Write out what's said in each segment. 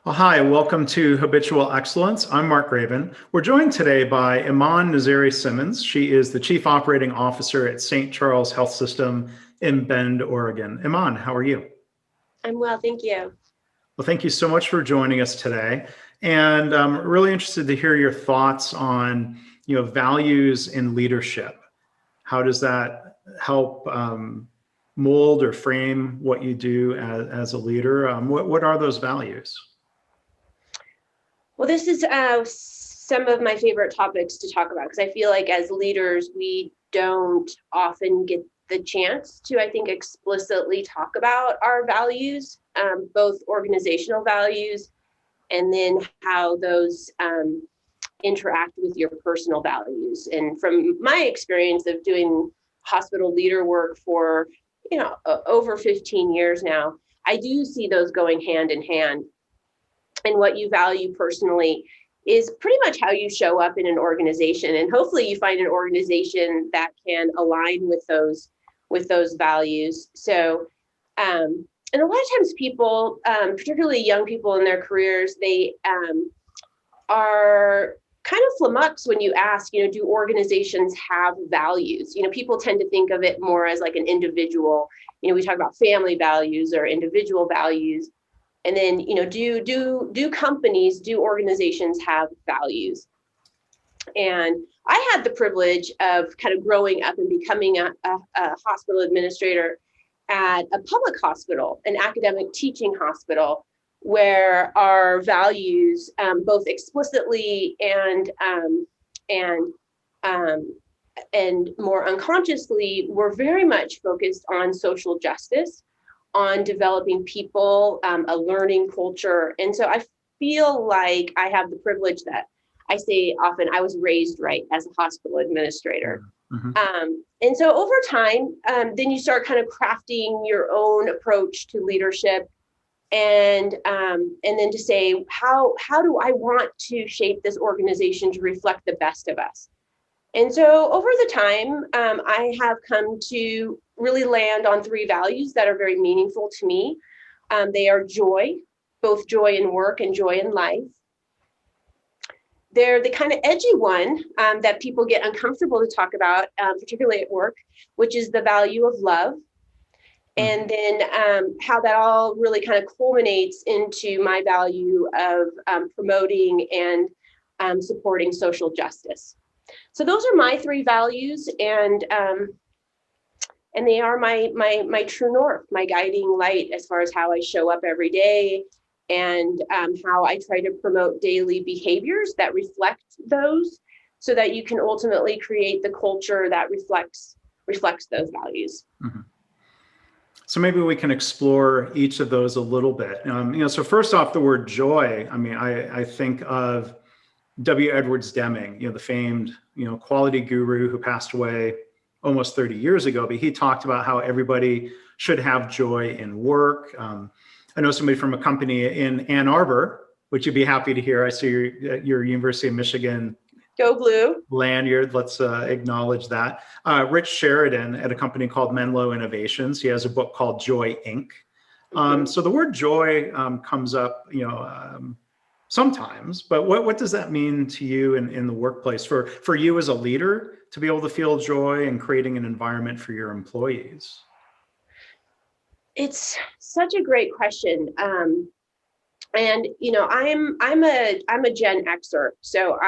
Well, hi, welcome to Habitual Excellence. I'm Mark Graban. We're joined today by Iman Nazeeri-Simmons. She is the Chief Operating Officer at St. Charles Health System in Bend, Oregon. Iman, how are you? I'm well, thank you. Well, thank you so much for joining us today. And I'm really interested to hear your thoughts on, values in leadership. How does that help mold or frame what you do as a leader? What are those values? Well, this is some of my favorite topics to talk about because I feel like as leaders, we don't often get the chance to, I think, explicitly talk about our values, both organizational values and then how those interact with your personal values. And from my experience of doing hospital leader work for, over 15 years now, I do see those going hand in hand. And what you value personally is pretty much how you show up in an organization. And hopefully you find an organization that can align with those values. So, and a lot of times people, particularly young people in their careers, they are kind of flummoxed when you ask, do organizations have values? People tend to think of it more as like an individual. We talk about family values or individual values. And then, do companies, do organizations have values? And I had the privilege of kind of growing up and becoming a hospital administrator at a public hospital, an academic teaching hospital, where our values, both explicitly and more unconsciously, were very much focused on social justice, on developing people, a learning culture. And so I feel like I have the privilege that I say often I was raised right as a hospital administrator. Mm-hmm. And so over time, then you start kind of crafting your own approach to leadership, and then to say, how do I want to shape this organization to reflect the best of us? And so over the time, I have come to really land on three values that are very meaningful to me. They are joy, both joy in work and joy in life. They're the kind of edgy one that people get uncomfortable to talk about, particularly at work, which is the value of love. And then how that all really kind of culminates into my value of promoting and supporting social justice. So those are my three values, and they are my true north, my guiding light as far as how I show up every day, and how I try to promote daily behaviors that reflect those, so that you can ultimately create the culture that reflects those values. Mm-hmm. So maybe we can explore each of those a little bit. So first off, the word joy. I mean, I think of W. Edwards Deming, the famed, quality guru who passed away almost 30 years ago, but he talked about how everybody should have joy in work. I know somebody from a company in Ann Arbor, which you'd be happy to hear. I see your University of Michigan Go Blue lanyard. Let's acknowledge that. Rich Sheridan at a company called Menlo Innovations. He has a book called Joy Inc. So the word joy comes up, sometimes, but what does that mean to you in the workplace for you as a leader to be able to feel joy and creating an environment for your employees? It's such a great question. And I'm a Gen Xer, so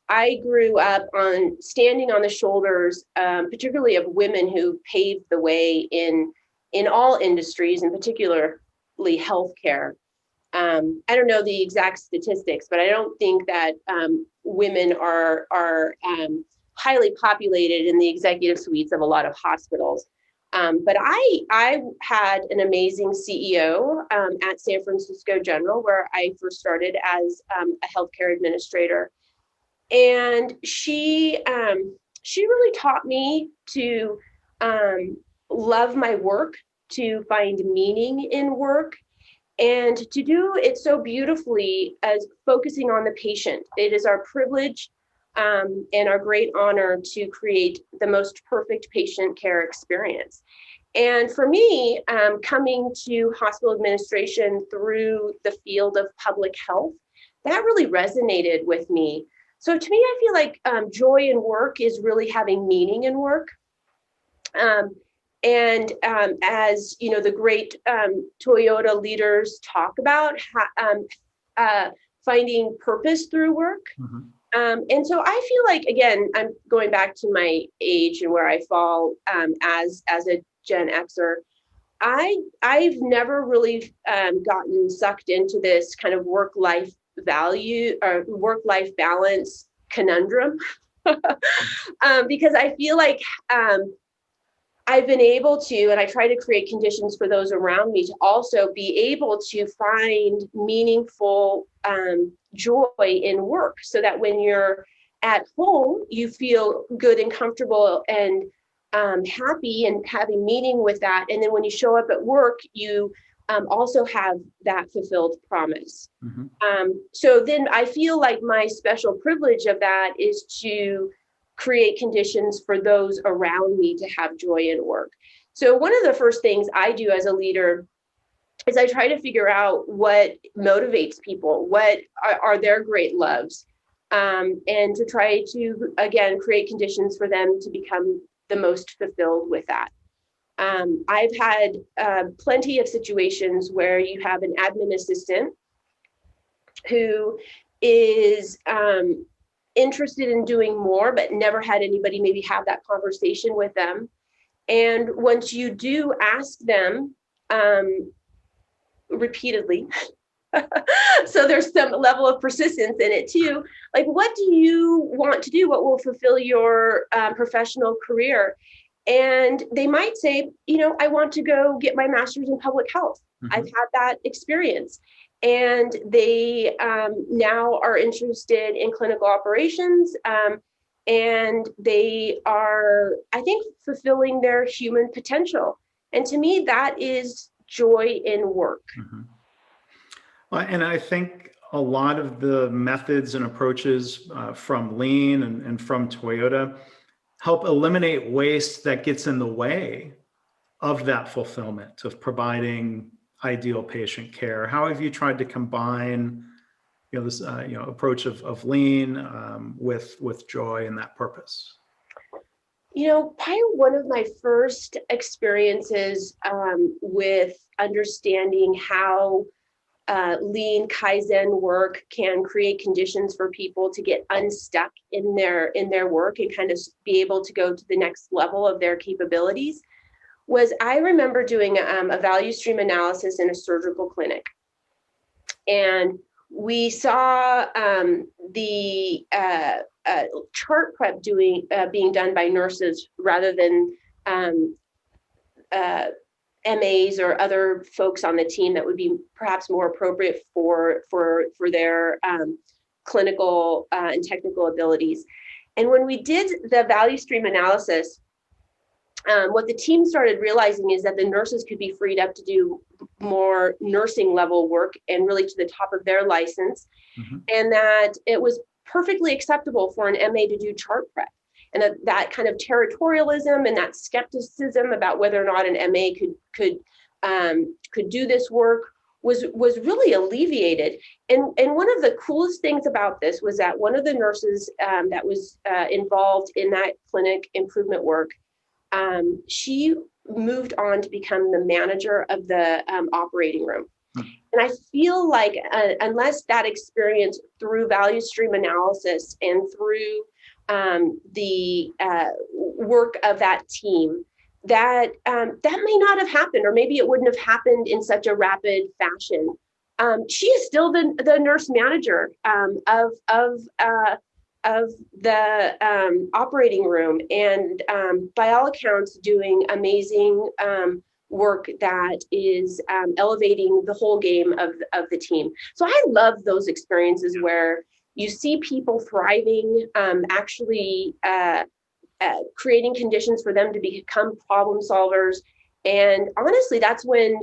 I grew up on standing on the shoulders, particularly of women who paved the way in all industries, and particularly healthcare. I don't know the exact statistics, but I don't think that women are highly populated in the executive suites of a lot of hospitals. But I had an amazing CEO at San Francisco General, where I first started as a healthcare administrator. And she really taught me to love my work, to find meaning in work, and to do it so beautifully as focusing on the patient. It is our privilege and our great honor to create the most perfect patient care experience. And for me, coming to hospital administration through the field of public health, that really resonated with me. So to me, I feel like joy in work is really having meaning in work. As you know, the great Toyota leaders talk about finding purpose through work. Mm-hmm. And so I feel like, again, I'm going back to my age and where I fall as a Gen Xer. I've never really gotten sucked into this kind of work-life value or work-life balance conundrum because I feel like I've been able to, and I try to create conditions for those around me to also be able to find meaningful joy in work so that when you're at home, you feel good and comfortable and happy and having meaning with that. And then when you show up at work, you also have that fulfilled promise. Mm-hmm. So then I feel like my special privilege of that is to create conditions for those around me to have joy in work. So one of the first things I do as a leader is I try to figure out what motivates people, what are their great loves, and to try to, again, create conditions for them to become the most fulfilled with that. I've had plenty of situations where you have an admin assistant who is interested in doing more, but never had anybody maybe have that conversation with them. And once you do ask them repeatedly, so there's some level of persistence in it too, like, what do you want to do? What will fulfill your professional career? And they might say, I want to go get my master's in public health. Mm-hmm. I've had that experience. And they now are interested in clinical operations, and they are, I think, fulfilling their human potential. And to me, that is joy in work. Mm-hmm. Well, and I think a lot of the methods and approaches from Lean and from Toyota help eliminate waste that gets in the way of that fulfillment, of providing ideal patient care. How have you tried to combine, this approach of Lean with joy and that purpose? Probably one of my first experiences with understanding how Lean Kaizen work can create conditions for people to get unstuck in their work and kind of be able to go to the next level of their capabilities was I remember doing a value stream analysis in a surgical clinic. And we saw the chart prep being done by nurses rather than MAs or other folks on the team that would be perhaps more appropriate for their clinical and technical abilities. And when we did the value stream analysis, what the team started realizing is that the nurses could be freed up to do more nursing level work and really to the top of their license. Mm-hmm. And that it was perfectly acceptable for an MA to do chart prep. And that kind of territorialism and that skepticism about whether or not an MA could do this work was really alleviated. And one of the coolest things about this was that one of the nurses that was involved in that clinic improvement work, she moved on to become the manager of the operating room. And I feel like unless that experience through value stream analysis and through the work of that team, that may not have happened, or maybe it wouldn't have happened in such a rapid fashion. She is still the nurse manager of the operating room, and by all accounts doing amazing work that is elevating the whole game of the team. So I love those experiences where you see people thriving, actually creating conditions for them to become problem solvers. And honestly, that's when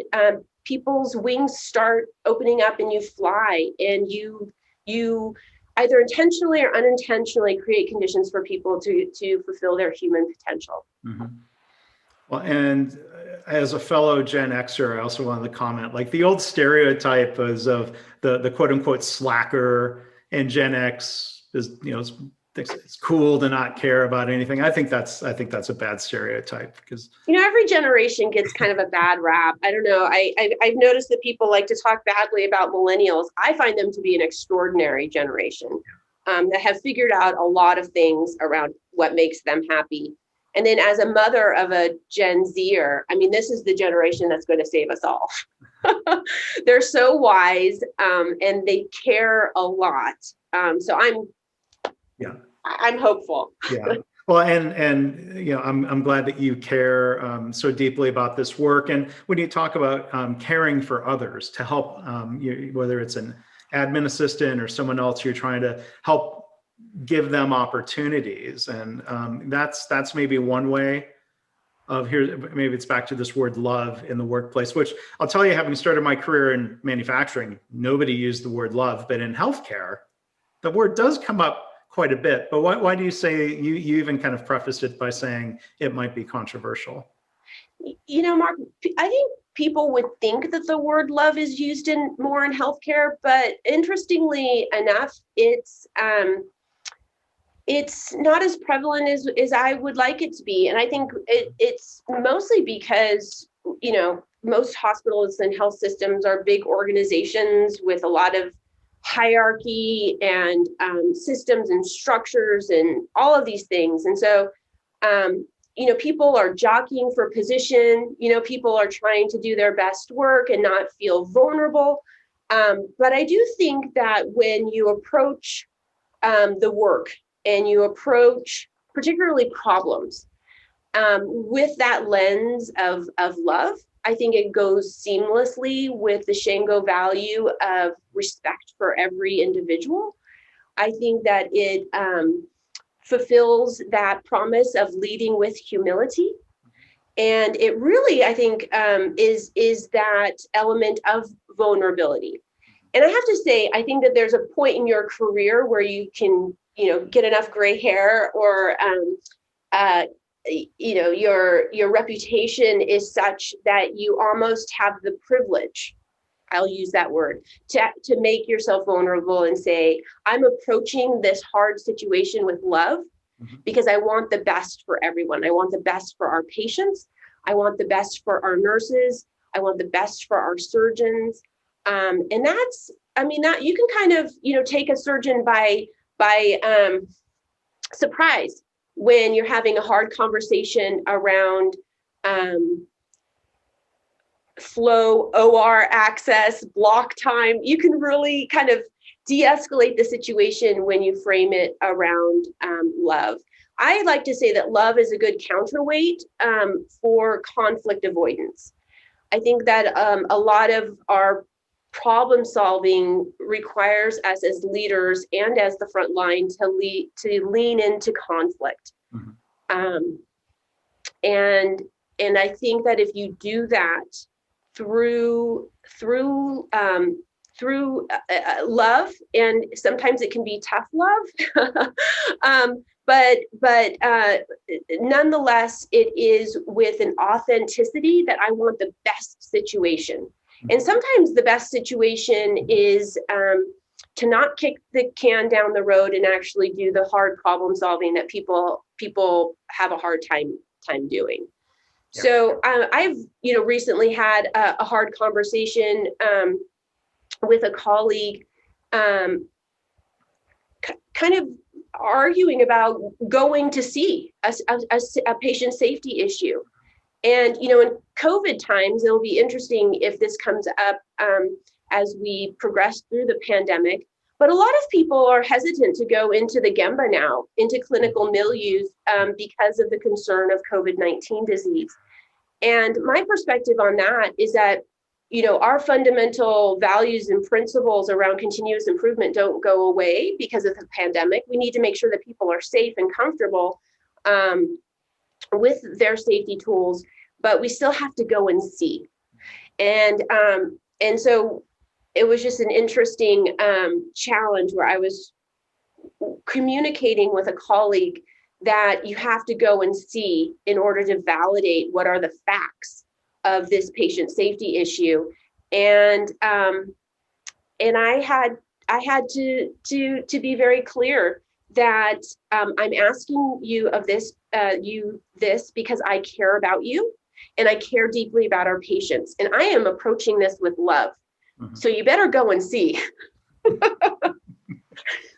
people's wings start opening up and you fly, and you either intentionally or unintentionally create conditions for people to fulfill their human potential. Mm-hmm. Well, and as a fellow Gen Xer, I also wanted to comment, like the old stereotype is of the quote unquote slacker, and Gen X is, thinks it's cool to not care about anything. I think that's a bad stereotype because Every generation gets kind of a bad rap. I don't know. I've noticed that people like to talk badly about millennials. I find them to be an extraordinary generation that have figured out a lot of things around what makes them happy. And then as a mother of a Gen Zer, I mean, this is the generation that's going to save us all. They're so wise and they care a lot. So yeah. I'm hopeful. Yeah. Well, and I'm glad that you care so deeply about this work. And when you talk about caring for others to help, whether it's an admin assistant or someone else, you're trying to help give them opportunities, and that's maybe one way of here. Maybe it's back to this word love in the workplace, which I'll tell you, having started my career in manufacturing, nobody used the word love, but in healthcare, the word does come up quite a bit. But why do you say, you even kind of prefaced it by saying it might be controversial? Mark, I think people would think that the word love is used more in healthcare, but interestingly enough, it's not as prevalent as I would like it to be. And I think it's mostly because, most hospitals and health systems are big organizations with a lot of hierarchy and systems and structures and all of these things. And so, people are jockeying for position, people are trying to do their best work and not feel vulnerable. But I do think that when you approach the work and you approach particularly problems with that lens of love, I think it goes seamlessly with the Shingo value of respect for every individual. I think that it fulfills that promise of leading with humility. And it really, I think, is that element of vulnerability. And I have to say, I think that there's a point in your career where you can, get enough gray hair, or your reputation is such that you almost have the privilege, I'll use that word, to make yourself vulnerable and say, I'm approaching this hard situation with love because I want the best for everyone. I want the best for our patients. I want the best for our nurses. I want the best for our surgeons. And that's, that you can kind of, take a surgeon by surprise when you're having a hard conversation around flow, OR access, block time. You can really kind of de-escalate the situation when you frame it around love. I like to say that love is a good counterweight for conflict avoidance. I think that a lot of our problem solving requires us as leaders and as the front line to lean into conflict. And I think that if you do that through love, and sometimes it can be tough love, but nonetheless, it is with an authenticity that I want the best situation. And sometimes the best situation is to not kick the can down the road and actually do the hard problem solving that people have a hard time doing. Yeah. So I've recently had a hard conversation with a colleague, kind of arguing about going to see a patient safety issue. And, in COVID times, it'll be interesting if this comes up as we progress through the pandemic. But a lot of people are hesitant to go into the Gemba now, into clinical milieus, because of the concern of COVID-19 disease. And my perspective on that is that, our fundamental values and principles around continuous improvement don't go away because of the pandemic. We need to make sure that people are safe and comfortable with their safety tools, but we still have to go and see. And so it was just an interesting challenge where I was communicating with a colleague that you have to go and see in order to validate what are the facts of this patient safety issue. And I had to be very clear that I'm asking you of this because I care about you and I care deeply about our patients, and I am approaching this with love. Mm-hmm. So you better go and see.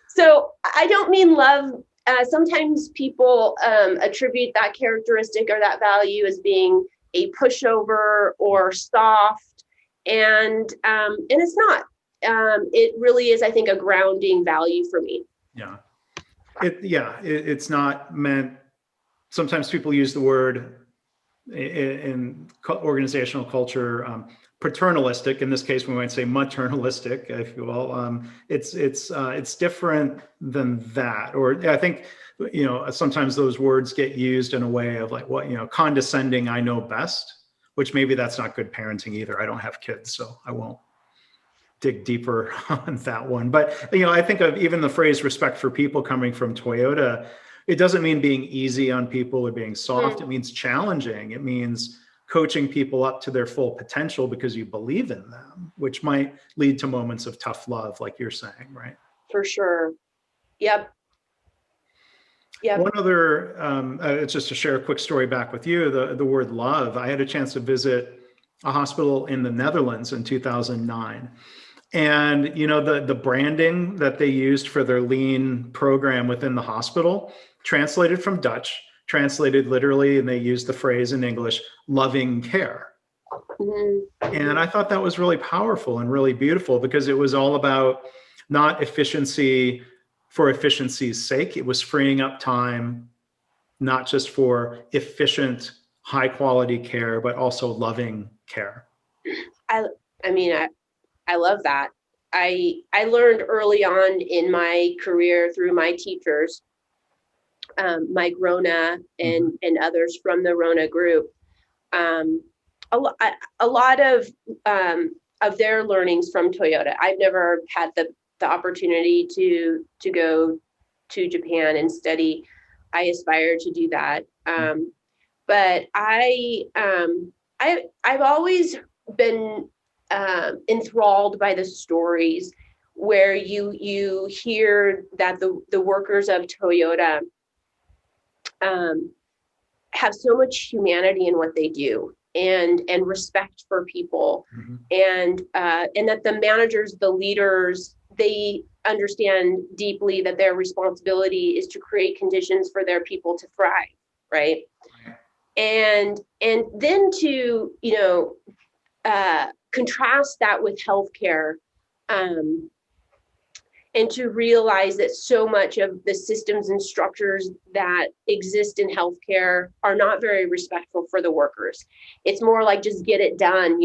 So I don't mean love. Sometimes people attribute that characteristic or that value as being a pushover or soft, and it's not. It really is, I think, a grounding value for me. Yeah. It's not meant. Sometimes people use the word in organizational culture, paternalistic. In this case, we might say maternalistic, if you will. It's different than that. Or I think, sometimes those words get used in a way of like, condescending, I know best, which maybe that's not good parenting either. I don't have kids, so I won't dig deeper on that one. But, I think of even the phrase respect for people coming from Toyota, it doesn't mean being easy on people or being soft. It means challenging. It means coaching people up to their full potential because you believe in them, which might lead to moments of tough love, like you're saying, right? For sure. Yep. One other, just to share a quick story back with you, the word love. I had a chance to visit a hospital in the Netherlands in 2009. And, the branding that they used for their lean program within the hospital, translated from Dutch, translated literally, and they used the phrase in English, loving care. Mm-hmm. And I thought that was really powerful and really beautiful, because it was all about not efficiency for efficiency's sake. It was freeing up time, not just for efficient, high quality care, but also loving care. I love that. I learned early on in my career through my teachers, Mike Rona and others from the Rona group, a lot of their learnings from Toyota. I've never had the opportunity to go to Japan and study. I aspire to do that, but I've always been enthralled by the stories where you hear that the workers of Toyota have so much humanity in what they do, and respect for people, and that the managers, the leaders, they understand deeply that their responsibility is to create conditions for their people to thrive, right? And then to contrast that with healthcare, and to realize that so much of the systems and structures that exist in healthcare are not very respectful for the workers. It's more like just get it done,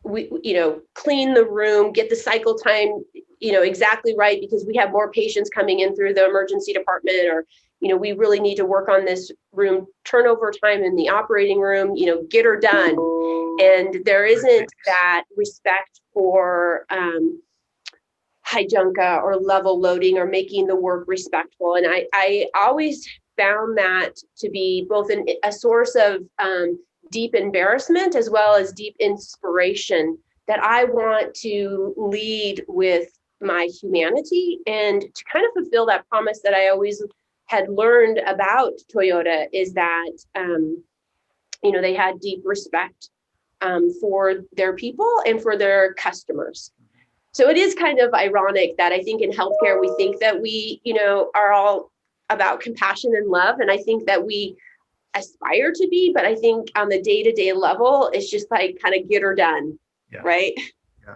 we clean the room, get the cycle time, exactly right, because we have more patients coming in through the emergency department, or we really need to work on this room turnover time in the operating room, get her done. And there isn't that respect for hijunka or level loading or making the work respectful. And I always found that to be both a source of deep embarrassment as well as deep inspiration, that I want to lead with my humanity and to kind of fulfill that promise that I always had learned about Toyota, is that, they had deep respect for their people and for their customers. So it is kind of ironic that I think in healthcare, we think that we, are all about compassion and love. And I think that we aspire to be, but I think on the day-to-day level, it's just like kind of get her done. Yeah. Right. Yeah.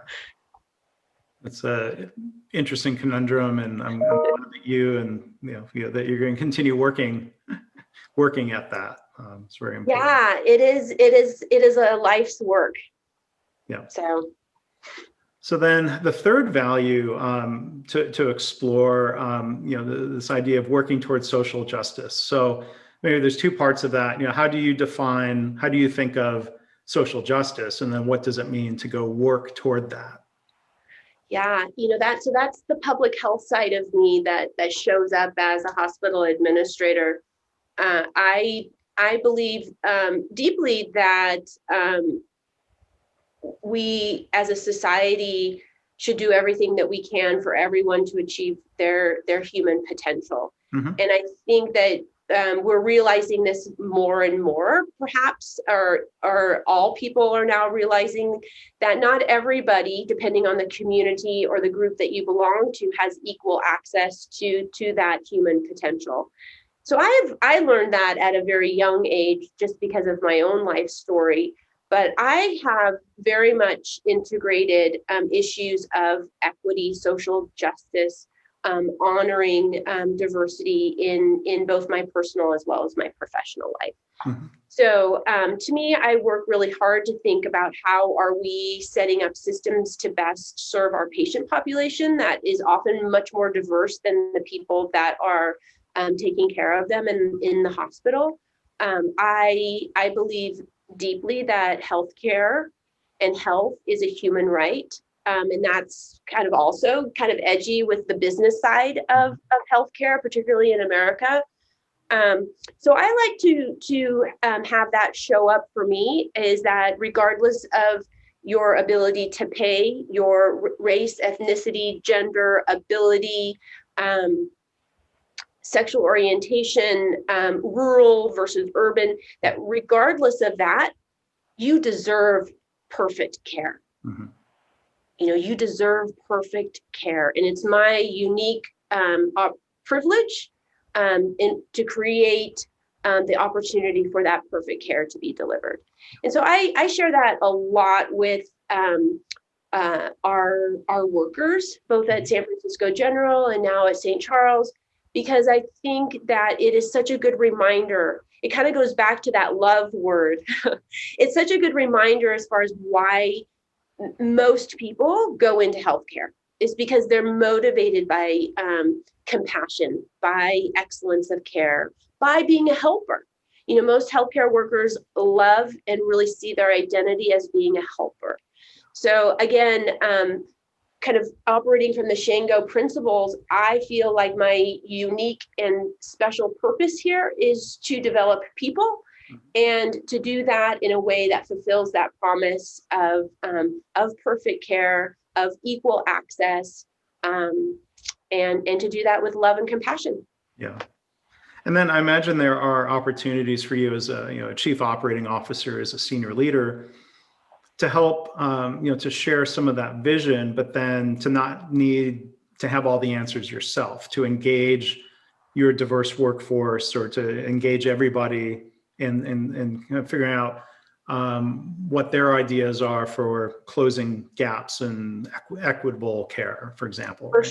It's a interesting conundrum, and I'm glad that you and that you're going to continue working at that. It's very important. Yeah, it is a life's work. Yeah. So then the third value to explore, this idea of working towards social justice. So maybe there's two parts of that. How do you think of social justice, and then what does it mean to go work toward that? Yeah, that's the public health side of me that shows up as a hospital administrator. I believe deeply that we as a society should do everything that we can for everyone to achieve their human potential. Mm-hmm. And I think that we're realizing this more and more, perhaps, or all people are now realizing that not everybody, depending on the community or the group that you belong to, has equal access to that human potential. So I learned that at a very young age, just because of my own life story. But I have very much integrated issues of equity, social justice, honoring diversity in both my personal as well as my professional life. Mm-hmm. So to me, I work really hard to think about how are we setting up systems to best serve our patient population that is often much more diverse than the people that are taking care of them in the hospital. I believe deeply that healthcare and health is a human right. And that's kind of also kind of edgy with the business side of healthcare, particularly in America. So I like to have that show up for me, is that regardless of your ability to pay, your race, ethnicity, gender, ability, sexual orientation, rural versus urban, that regardless of that, you deserve perfect care. Mm-hmm. You deserve perfect care. And it's my unique privilege to create the opportunity for that perfect care to be delivered. And so I share that a lot with our workers, both at San Francisco General and now at St. Charles, because I think that it is such a good reminder. It kind of goes back to that love word. It's such a good reminder as far as why most people go into healthcare. Is because they're motivated by compassion, by excellence of care, by being a helper. Most healthcare workers love and really see their identity as being a helper. So again, kind of operating from the Shingo Principles, I feel like my unique and special purpose here is to develop people, and to do that in a way that fulfills that promise of perfect care, of equal access, and to do that with love and compassion. Yeah. And then I imagine there are opportunities for you as a chief operating officer, as a senior leader, to help to share some of that vision, but then to not need to have all the answers yourself, to engage your diverse workforce, or to engage everybody in figuring out what their ideas are for closing gaps in equitable care, for example. For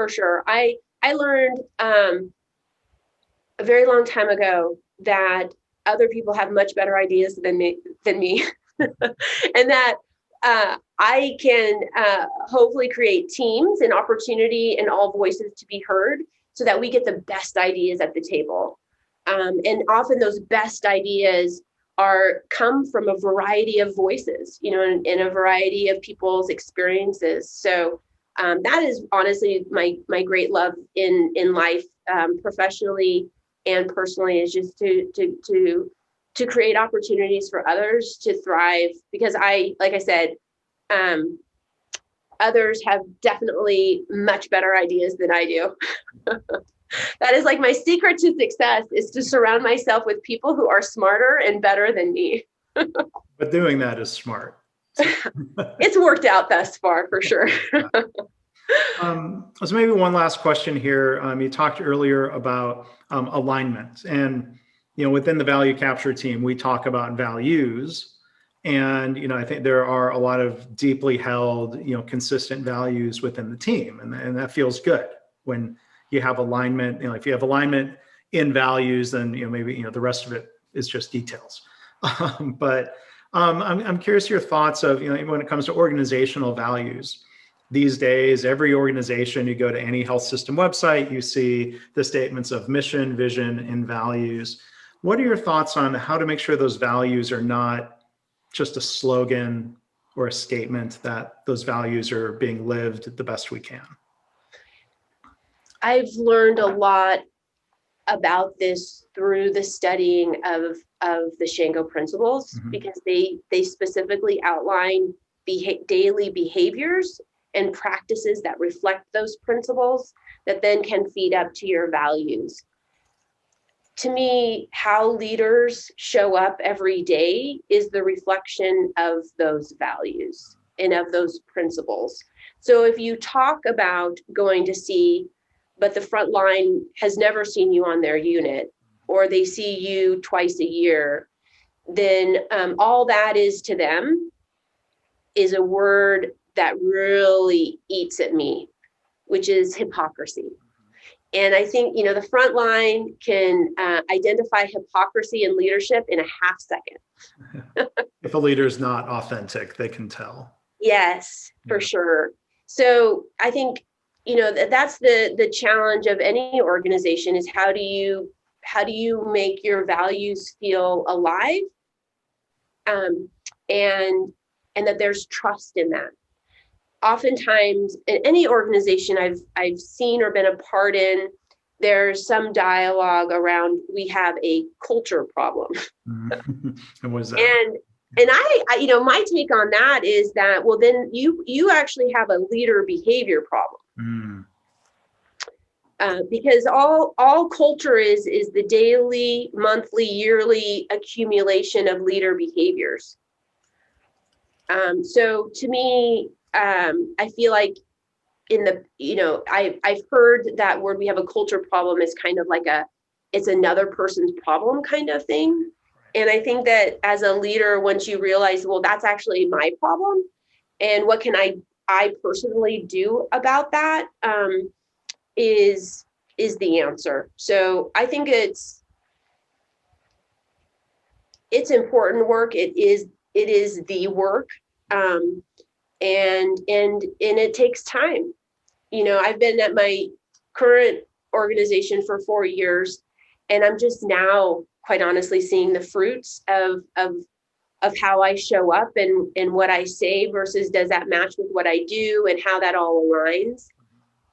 sure. I learned a very long time ago that other people have much better ideas than me, and that I can hopefully create teams and opportunity and all voices to be heard, so that we get the best ideas at the table. And often those best ideas come from a variety of voices, and a variety of people's experiences. So that is honestly my great love in life, professionally and personally, is just to create opportunities for others to thrive. Because like I said, others have definitely much better ideas than I do. That is like my secret to success, is to surround myself with people who are smarter and better than me. But doing that is smart. It's worked out thus far, for sure. So maybe one last question here. You talked earlier about alignment, and within the value capture team, we talk about values, and I think there are a lot of deeply held, consistent values within the team, and that feels good when you have alignment. If you have alignment in values, then maybe the rest of it is just details. But I'm curious your thoughts of when it comes to organizational values. These days, every organization, you go to any health system website, you see the statements of mission, vision, and values. What are your thoughts on how to make sure those values are not just a slogan, or a statement that those values are being lived the best we can? I've learned a lot about this through the studying of the Shingo Principles, because they specifically outline daily behaviors and practices that reflect those principles that then can feed up to your values. To me, how leaders show up every day is the reflection of those values and of those principles. So if you talk about going to see, but the front line has never seen you on their unit, or they see you twice a year, then all that is to them is a word that really eats at me, which is hypocrisy. And I think, the front line can identify hypocrisy in leadership in a half second. If a leader is not authentic, they can tell. Yes, for sure. So I think, that's the challenge of any organization, is how do you make your values feel alive, and that there's trust in that. Oftentimes in any organization I've seen or been a part in, there's some dialogue around, we have a culture problem. And what is that? And I my take on that is that, well, then you actually have a leader behavior problem. Because all culture is the daily, monthly, yearly accumulation of leader behaviors. So to me, I feel like I've heard that word, we have a culture problem, is kind of like it's another person's problem kind of thing. And I think that as a leader, once you realize, well, that's actually my problem, and what can I personally do about that, is the answer. So I think it's important work. It is the work. And it takes time. I've been at my current organization for 4 years, and I'm just now, quite honestly, seeing the fruits of how I show up and what I say versus does that match with what I do, and how that all aligns.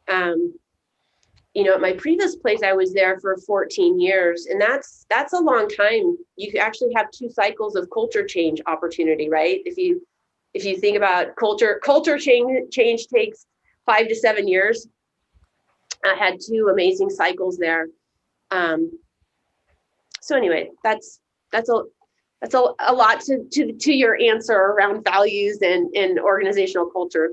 At my previous place, I was there for 14 years, and that's a long time. You actually have 2 cycles of culture change opportunity, right? If you think about culture change takes 5 to 7 years. I had 2 amazing cycles there. So anyway, that's a lot to your answer around values and organizational culture.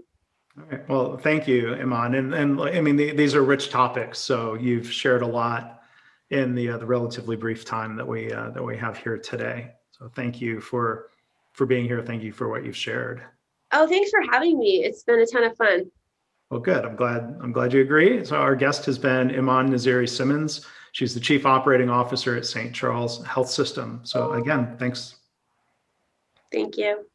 All right. Well, thank you, Iman. And I mean, these are rich topics, so you've shared a lot in the relatively brief time that we have here today. So thank you for being here. Thank you for what you've shared. Oh, thanks for having me. It's been a ton of fun. Well, good. I'm glad you agree. So our guest has been Iman Nazeeri-Simmons. She's the Chief Operating Officer at St. Charles Health System. So again, thanks. Thank you.